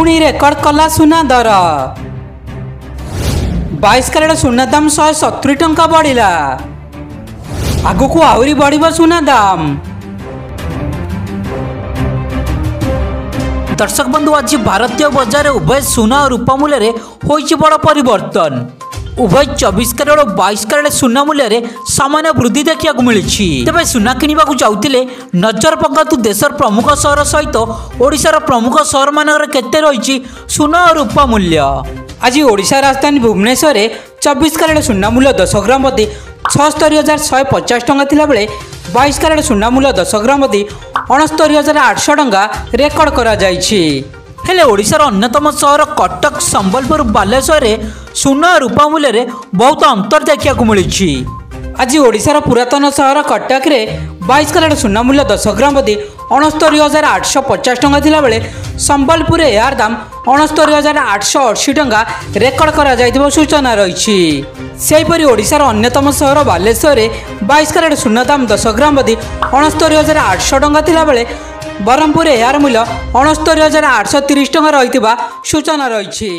पुणी रेकर्ड कला सुना दर 22 कैरेट सुना दाम 170 टंका बढ़िला। आगु आहरी बढ़ सुना दाम। दर्शक बंधु आज भारतीय बजार उभय सुना और रूपा मूल्य होइछि बड़ परिवर्तन। उभय 24 कैरेट और 22 कैरेट सुना मूल्य सामान्य वृद्धि देखा मिली। तेज सुना किणवा जाऊे नजर पकातु देशर प्रमुख सहर सहित ओडिशार प्रमुख सहर मानक केते रही सुना और रूपा मूल्य। आज ओडिशा राजधानी भुवनेश्वर 24 कैरेट सुना मूल्य 10 ग्राम प्रति 76,150 टंका थिला बेले 22 कैरेट सुना मूल्य 10 ग्राम प्रति 69,800 टंका रेकर्ड करा जायछि। हेले ओडिशार अन्यतम सहर कटक संबलपुर बालेश्वर सुना और रूपा मूल्य बहुत अंतर देखा मिली। आज ओडिशार पुरातन सहर कटक रे 22 कैरेट सुना मूल्य 10 ग्राम प्रति 69,850 टंका थिला बेले संबलपुर यार दाम 69,880 टंका रेकर्ड करा जायथिबो सूचना रही। सेहीपरि ओडिशार अन्यतम सहर बालेश्वर 22 कैरेट सुना दाम 10 ग्राम प्रति 69,800 टंका थिला बेले बरहमपुर यार मूल्य 69,830 टंका रही सूचना रही।